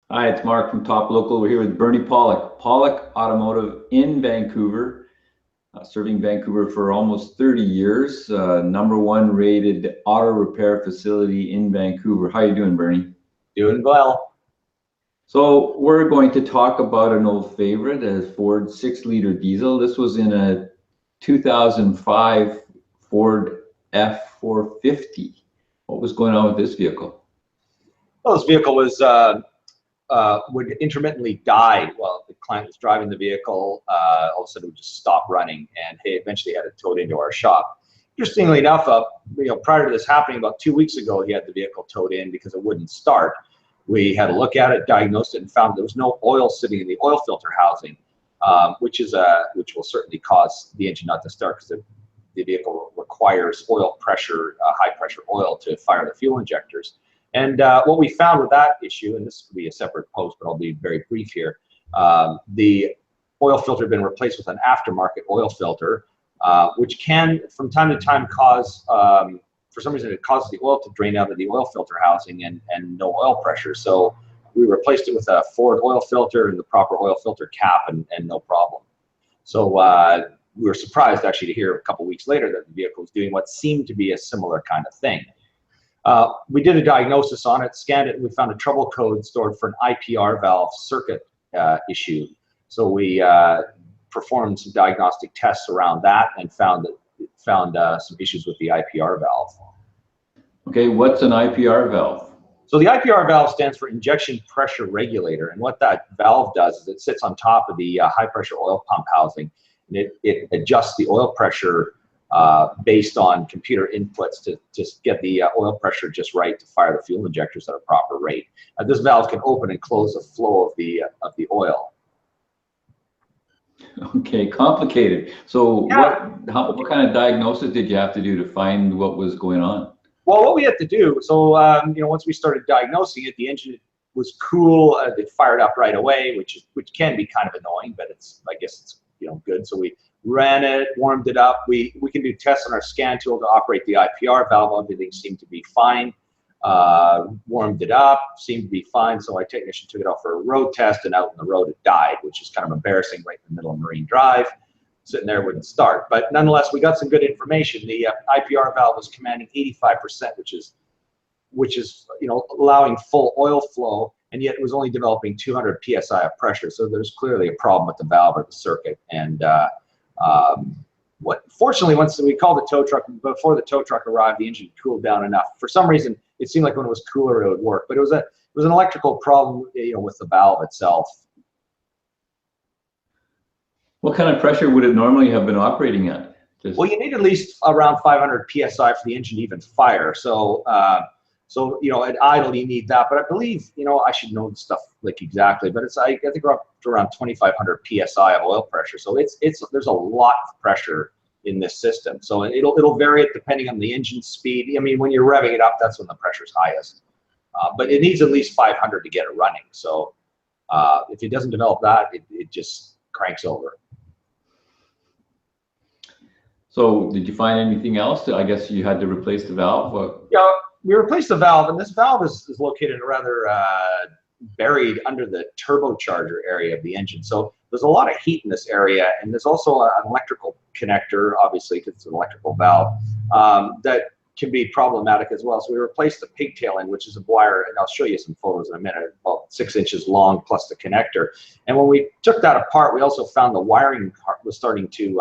Hi, it's Mark from Top Local. We're here with Bernie Pawlik, Pawlik Automotive in Vancouver, serving Vancouver for almost 30 years. #1 rated auto repair facility in Vancouver. How you doing, Bernie? Doing well. So we're going to talk about an old favorite, a Ford 6-liter diesel. This was in a 2005 Ford F450. What was going on with this vehicle? Well, this vehicle was would intermittently die while the client was driving the vehicle. All of a sudden, it would just stop running, and he eventually had it towed into our shop. Interestingly enough, prior to this happening, about 2 weeks ago, he had the vehicle towed in because it wouldn't start. We had a look at it, diagnosed it, and found there was no oil sitting in the oil filter housing, which will certainly cause the engine not to start because the vehicle requires oil pressure, high pressure oil to fire the fuel injectors. And what we found with that issue, and this will be a separate post, but I'll be very brief here, the oil filter had been replaced with an aftermarket oil filter, which can, from time to time, cause, for some reason, it causes the oil to drain out of the oil filter housing and no oil pressure. So we replaced it with a Ford oil filter and the proper oil filter cap, and no problem. So we were surprised actually to hear a couple weeks later that the vehicle was doing what seemed to be a similar kind of thing. We did a diagnosis on it, scanned it, and we found a trouble code stored for an IPR valve circuit issue. So we performed some diagnostic tests around that and found some issues with the IPR valve. Okay, what's an IPR valve? So the IPR valve stands for injection pressure regulator, and what that valve does is it sits on top of the high pressure oil pump housing, and it adjusts the oil pressure based on computer inputs to just get the oil pressure just right to fire the fuel injectors at a proper rate. This valve can open and close the flow of the oil. Okay, complicated. So Yeah. what kind of diagnosis did you have to do to find what was going on? Well, what we had to do, so once we started diagnosing it, the engine was cool. It fired up right away, which can be kind of annoying, but I guess it's good. So we ran it, warmed it up. We can do tests on our scan tool to operate the IPR valve. Everything seemed to be fine. Warmed it up, seemed to be fine. So our technician took it out for a road test, and out on the road it died, which is kind of embarrassing right in the middle of Marine Drive. Sitting there wouldn't start. But nonetheless, we got some good information. The IPR valve was commanding 85%, which is allowing full oil flow, and yet it was only developing 200 psi of pressure. So there's clearly a problem with the valve or the circuit. And fortunately, once we called the tow truck, before the tow truck arrived, the engine cooled down enough. For some reason, it seemed like when it was cooler, it would work. But it was an electrical problem, with the valve itself. What kind of pressure would it normally have been operating at? Well, you need at least around 500 psi for the engine to even fire. So, at idle you need that. But I believe, I should know the stuff like exactly, but I think we're up to around 2,500 psi of oil pressure. So there's a lot of pressure in this system. So it'll vary it depending on the engine speed. I mean, when you're revving it up, that's when the pressure's highest. But it needs at least 500 to get it running. So if it doesn't develop that, it just cranks over. So did you find anything else? I guess you had to replace the valve? Yeah, we replaced the valve, and this valve is located rather buried under the turbocharger area of the engine. So there's a lot of heat in this area, and there's also an electrical connector, obviously, because it's an electrical valve, that can be problematic as well. So we replaced the pigtail end, which is a wire, and I'll show you some photos in a minute, about 6 inches long plus the connector. And when we took that apart, we also found the wiring was starting to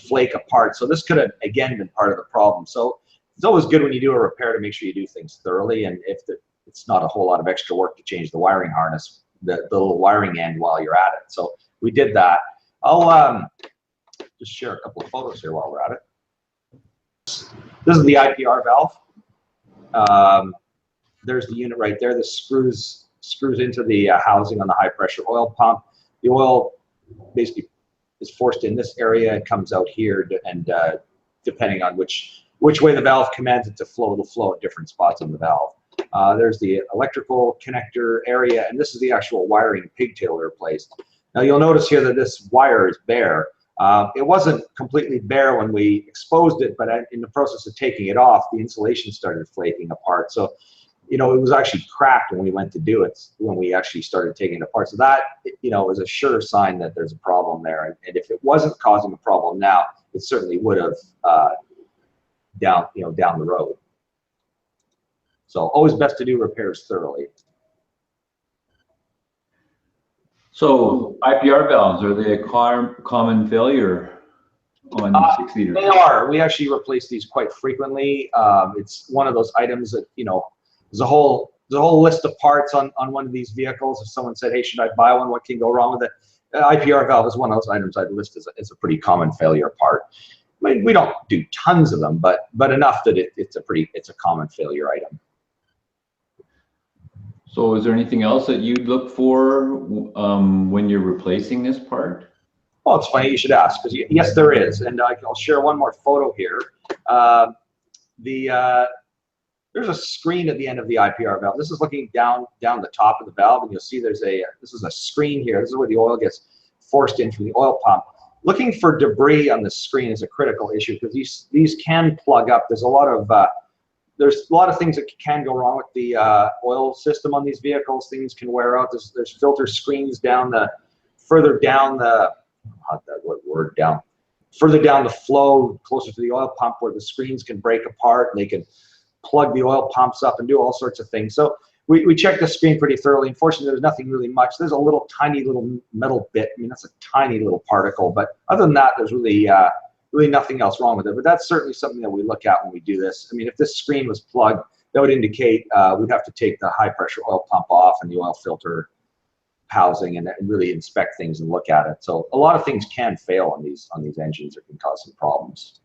flake apart. So this could have, again, been part of the problem. So it's always good when you do a repair to make sure you do things thoroughly, and if it's not a whole lot of extra work to change the wiring harness, the little wiring end while you're at it. So we did that. I'll just share a couple of photos here while we're at it. This is the IPR valve. There's the unit right there. This screws into the housing on the high pressure oil pump. The oil basically is forced in this area. It comes out here, and depending on which way the valve commands it to flow, it'll flow at different spots in the valve. There's the electrical connector area, and this is the actual wiring pigtail we replaced. Now you'll notice here that this wire is bare. It wasn't completely bare when we exposed it, but in the process of taking it off, the insulation started flaking apart. So you know, it was actually cracked when we went to do it, when we actually started taking it apart. So that, you know, is a sure sign that there's a problem there. And if it wasn't causing a problem now, it certainly would have down the road. So always best to do repairs thoroughly. So IPR valves, are they a common failure on 6-liter? They are. We actually replace these quite frequently. It's one of those items that, you know, there's a whole list of parts on one of these vehicles. If someone said, hey, should I buy one? What can go wrong with it? IPR valve is one of those items I'd list as a pretty common failure part. I mean, we don't do tons of them, but enough that it's a common failure item. So is there anything else that you'd look for when you're replacing this part? Well, it's funny you should ask, because yes, there is. And I'll share one more photo here. There's a screen at the end of the IPR valve. This is looking down the top of the valve, and you'll see this is a screen here. This is where the oil gets forced in from the oil pump. Looking for debris on the screen is a critical issue, because these can plug up. There's a lot of things that can go wrong with the oil system on these vehicles. Things can wear out. There's filter screens further down the flow, closer to the oil pump, where the screens can break apart and they can plug the oil pumps up and do all sorts of things. So we checked the screen pretty thoroughly. Unfortunately, there's nothing really much. There's a tiny little metal bit. I mean, that's a tiny little particle, but other than that, there's really nothing else wrong with it. But that's certainly something that we look at when we do this. I mean, if this screen was plugged, that would indicate we'd have to take the high pressure oil pump off and the oil filter housing and really inspect things and look at it. So a lot of things can fail on these engines that can cause some problems.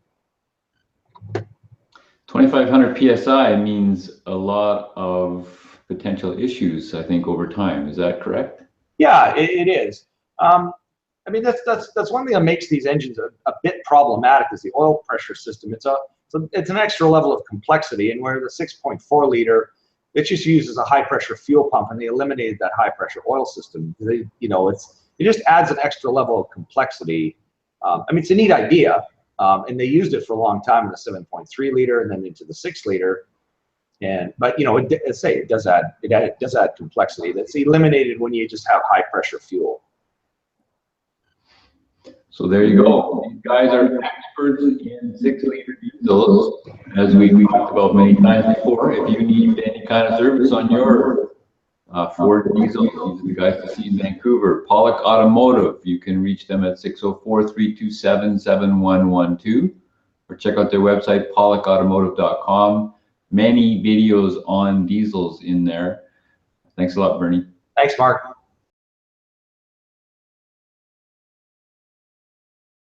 2,500 PSI means a lot of potential issues, I think, over time. Is that correct? Yeah, it is. I mean, that's one thing that makes these engines a bit problematic, is the oil pressure system. It's an extra level of complexity, and where the 6.4 liter, it just uses a high pressure fuel pump, and they eliminated that high pressure oil system. It just adds an extra level of complexity. I mean, it's a neat idea, and they used it for a long time in the 7.3 liter and then into the 6 liter. But you know, it does add complexity that's eliminated when you just have high pressure fuel. So there you go. These guys are experts in 6-liter diesels, as we talked about many times before. If you need any kind of service on your Ford diesel, these are the guys to see in Vancouver. Pawlik Automotive, you can reach them at 604-327-7112, or check out their website, pawlikautomotive.com. Many videos on diesels in there. Thanks a lot, Bernie. Thanks, Mark.